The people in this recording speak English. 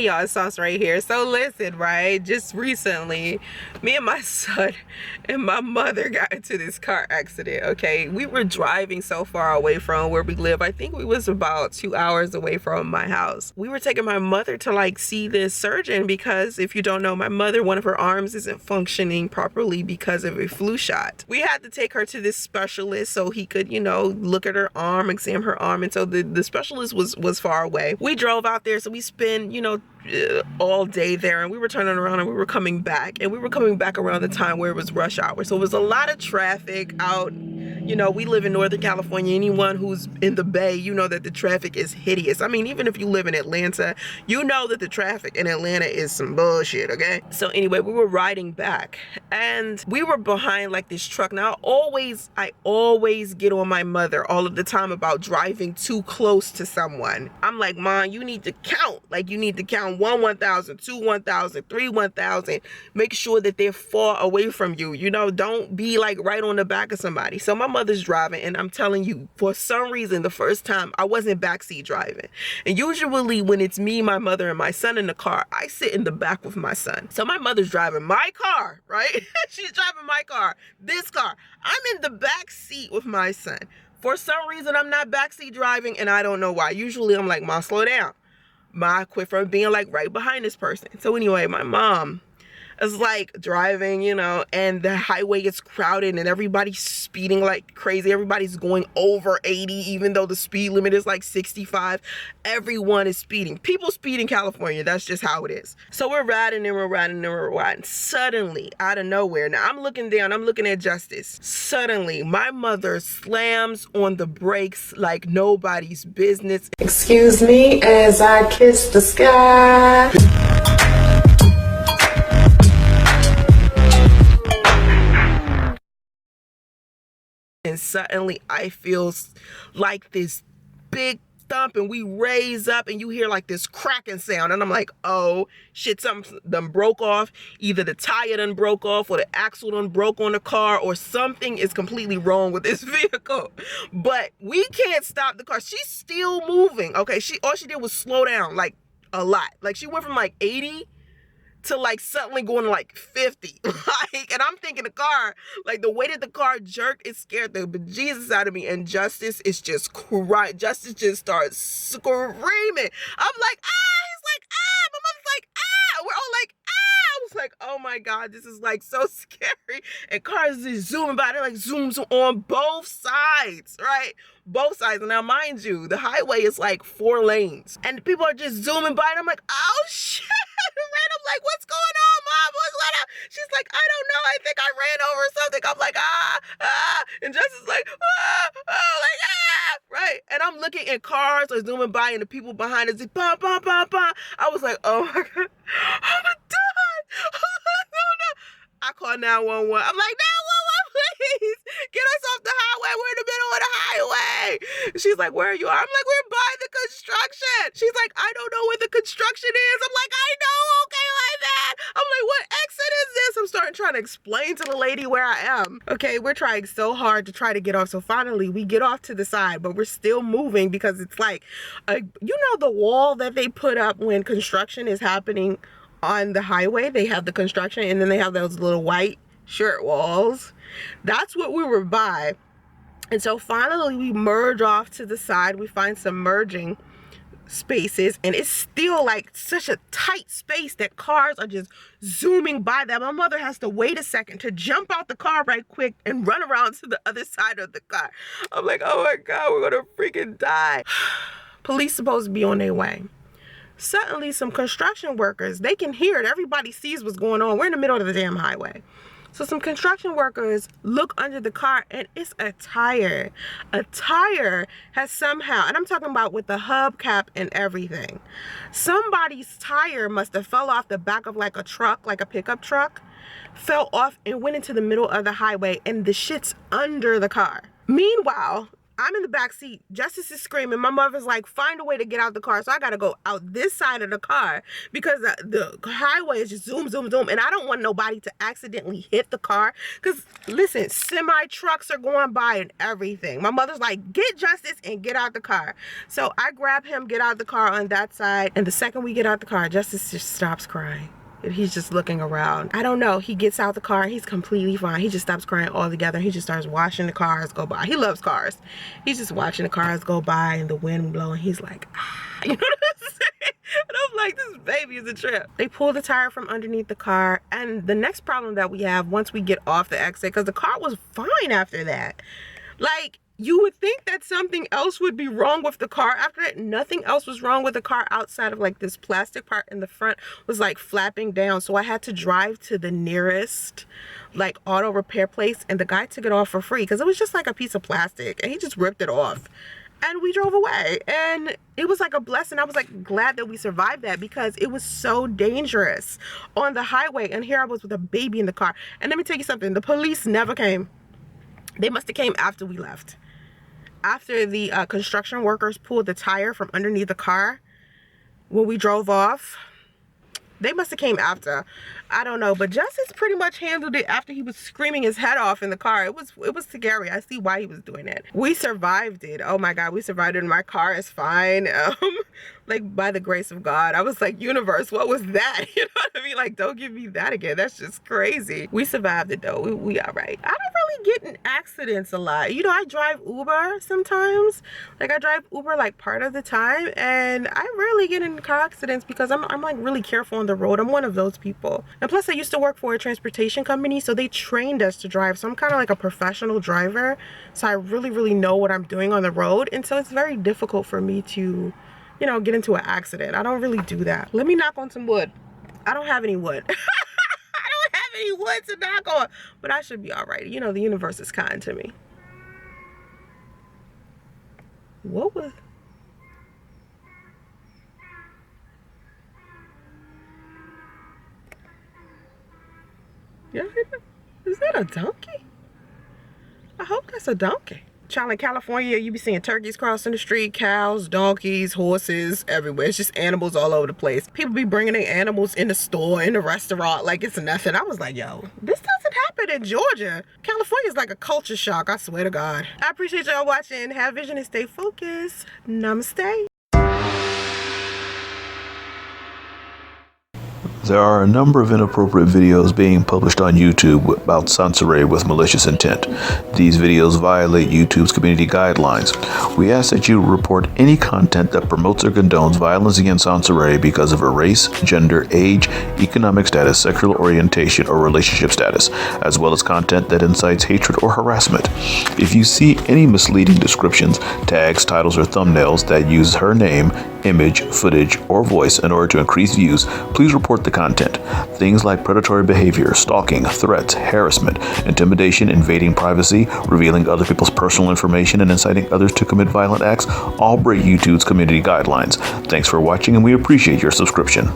Hey y'all, it's Sauce right here. So listen, right, just recently me and my son and my mother got into this car accident. Okay, we were driving so far away from where we live. I think we was about 2 hours away from my house. We were taking my mother to like see this surgeon because if you don't know, my mother, one of her arms isn't functioning properly because of a flu shot. We had to take her to this specialist so he could, you know, look at her arm, examine her arm. And so the specialist was far away. We drove out there, so we spent, you know, all day there, and we were turning around and we were coming back, and we were coming back around the time where it was rush hour, so it was a lot of traffic out. You know, we live in Northern California. Anyone who's in the Bay, you know that the traffic is hideous. I mean, even if you live in Atlanta, you know that the traffic in Atlanta is some bullshit, okay? So anyway, we were riding back and we were behind like this truck. Now, I always get on my mother all of the time about driving too close to someone. I'm like, Mom, you need to count. Like, you need to count 1, 1,000, 2, 1,000, 3, 1,000. Make sure that they're far away from you. You know, don't be like right on the back of somebody. So my mother's driving, and I'm telling you, for some reason, the first time I wasn't backseat driving. And usually when it's me, my mother, and my son in the car, I sit in the back with my son. So my mother's driving my car, right? She's driving my car, this car. I'm in the back seat with my son. For some reason, I'm not backseat driving, and I don't know why. Usually I'm like, Mom, slow down. Ma, quit from being like right behind this person. So anyway, my mom is like driving, you know, and the highway is crowded and everybody's speeding like crazy. Everybody's going over 80, even though the speed limit is like 65. Everyone is speeding. People speed in California. That's just how it is. So we're riding and we're riding and we're riding. Suddenly, out of nowhere, now I'm looking down, I'm looking at Justice. Suddenly, my mother slams on the brakes like nobody's business. Excuse me as I kiss the sky. And suddenly I feel like this big thump, and we raise up and you hear like this cracking sound, and I'm like, oh shit, something done broke off. Either the tire done broke off or the axle done broke on the car, or something is completely wrong with this vehicle. But we can't stop the car. She's still moving. Okay, all she did was slow down like a lot. Like she went from like 80 to like suddenly going to like 50. Like, and I'm thinking the car, like the way that the car jerked, it scared the bejesus out of me. And Justice is just crying. Justice just starts screaming. I'm like, ah! He's like, ah! My mother's like, ah! We're all like, ah! I was like, oh my God, this is like so scary. And cars just zooming by. They're like zooms on both sides, right? Both sides. And now mind you, the highway is like 4 lanes. And people are just zooming by, and I'm like, oh shit! Right? I'm like, what's going on, Mom? What's going on? She's like, I don't know. I think I ran over something. I'm like, ah. And Justice is like, like, right? And I'm looking at cars are zooming by, and the people behind us, bah, bah, bah, bah. I was like, oh my God. Oh my God. No. I called 911. I'm like, 911, please. Get us off the highway. We're in the middle of the highway. She's like, where are you? I'm like, we're by the construction. She's like, I don't know where the construction is. I'm like, I know. Okay, like that. I'm like, what exit is this? I'm trying to explain to the lady where I am. Okay, we're trying so hard to try to get off. So finally, we get off to the side, but we're still moving because it's like, you know, the wall that they put up when construction is happening on the highway. They have the construction, and then they have those little white shirt walls. That's what we were by. And so finally we merge off to the side. We find some merging spaces, and it's still like such a tight space that cars are just zooming by that my mother has to wait a second to jump out the car right quick and run around to the other side of the car. I'm like, oh my God, we're gonna freaking die. Police supposed to be on their way. Suddenly some construction workers, they can hear it. Everybody sees what's going on. We're in the middle of the damn highway. So some construction workers look under the car, and it's a tire. A tire has somehow, and I'm talking about with the hubcap and everything, somebody's tire must have fell off the back of like a truck, like a pickup truck, fell off and went into the middle of the highway, and the shit's under the car. Meanwhile, I'm in the back seat. Justice is screaming. My mother's like, find a way to get out the car. So I got to go out this side of the car because the highway is just zoom, zoom, zoom. And I don't want nobody to accidentally hit the car. Because, listen, semi-trucks are going by and everything. My mother's like, get Justice and get out the car. So I grab him, get out the car on that side. And the second we get out the car, Justice just stops crying. And he's just looking around. I don't know. He gets out the car. He's completely fine. He just stops crying altogether. He just starts watching the cars go by. He loves cars. He's just watching the cars go by and the wind blowing. He's like, ah. You know what I'm saying? And I'm like, this baby is a trip. They pull the tire from underneath the car. And the next problem that we have once we get off the exit, because the car was fine after that. Like, you would think that something else would be wrong with the car. After that, nothing else was wrong with the car outside of like this plastic part in the front was like flapping down. So I had to drive to the nearest like auto repair place, and the guy took it off for free because it was just like a piece of plastic and he just ripped it off. And we drove away, and it was like a blessing. I was like glad that we survived that because it was so dangerous on the highway. And here I was with a baby in the car. And let me tell you something, the police never came. They must have came after we left. After the construction workers pulled the tire from underneath the car when we drove off, they must have came after. I don't know, but Justice pretty much handled it after he was screaming his head off in the car. It was scary. I see why he was doing it. We survived it. Oh my God, we survived it. My car is fine. Like by the grace of God. I was like, universe, what was that? You know what I mean? Like, don't give me that again. That's just crazy. We survived it though. We all right. I don't really get in accidents a lot. You know, I drive Uber sometimes. Like I drive Uber like part of the time, and I rarely get in car accidents because I'm like really careful on the road. I'm one of those people. And plus I used to work for a transportation company, so they trained us to drive. So I'm kind of like a professional driver. So I really know what I'm doing on the road. And so it's very difficult for me to, you know, get into an accident. I don't really do that. Let me knock on some wood. I don't have any wood. I don't have any wood to knock on, but I should be all right. You know, the universe is kind to me. What was... Yeah, is that a donkey? I hope that's a donkey. Child, in California, you be seeing turkeys crossing the street, cows, donkeys, horses, everywhere. It's just animals all over the place. People be bringing their animals in the store, in the restaurant, like it's nothing. I was like, yo, this doesn't happen in Georgia. California's like a culture shock, I swear to God. I appreciate y'all watching. Have vision and stay focused. Namaste. There are a number of inappropriate videos being published on YouTube about Soncerae with malicious intent. These videos violate YouTube's community guidelines. We ask that you report any content that promotes or condones violence against Soncerae because of her race, gender, age, economic status, sexual orientation, or relationship status, as well as content that incites hatred or harassment. If you see any misleading descriptions, tags, titles, or thumbnails that use her name, image, footage, or voice in order to increase views, please report the content. Things like predatory behavior, stalking, threats, harassment, intimidation, invading privacy, revealing other people's personal information, and inciting others to commit violent acts all break YouTube's community guidelines. Thanks for watching, and we appreciate your subscription.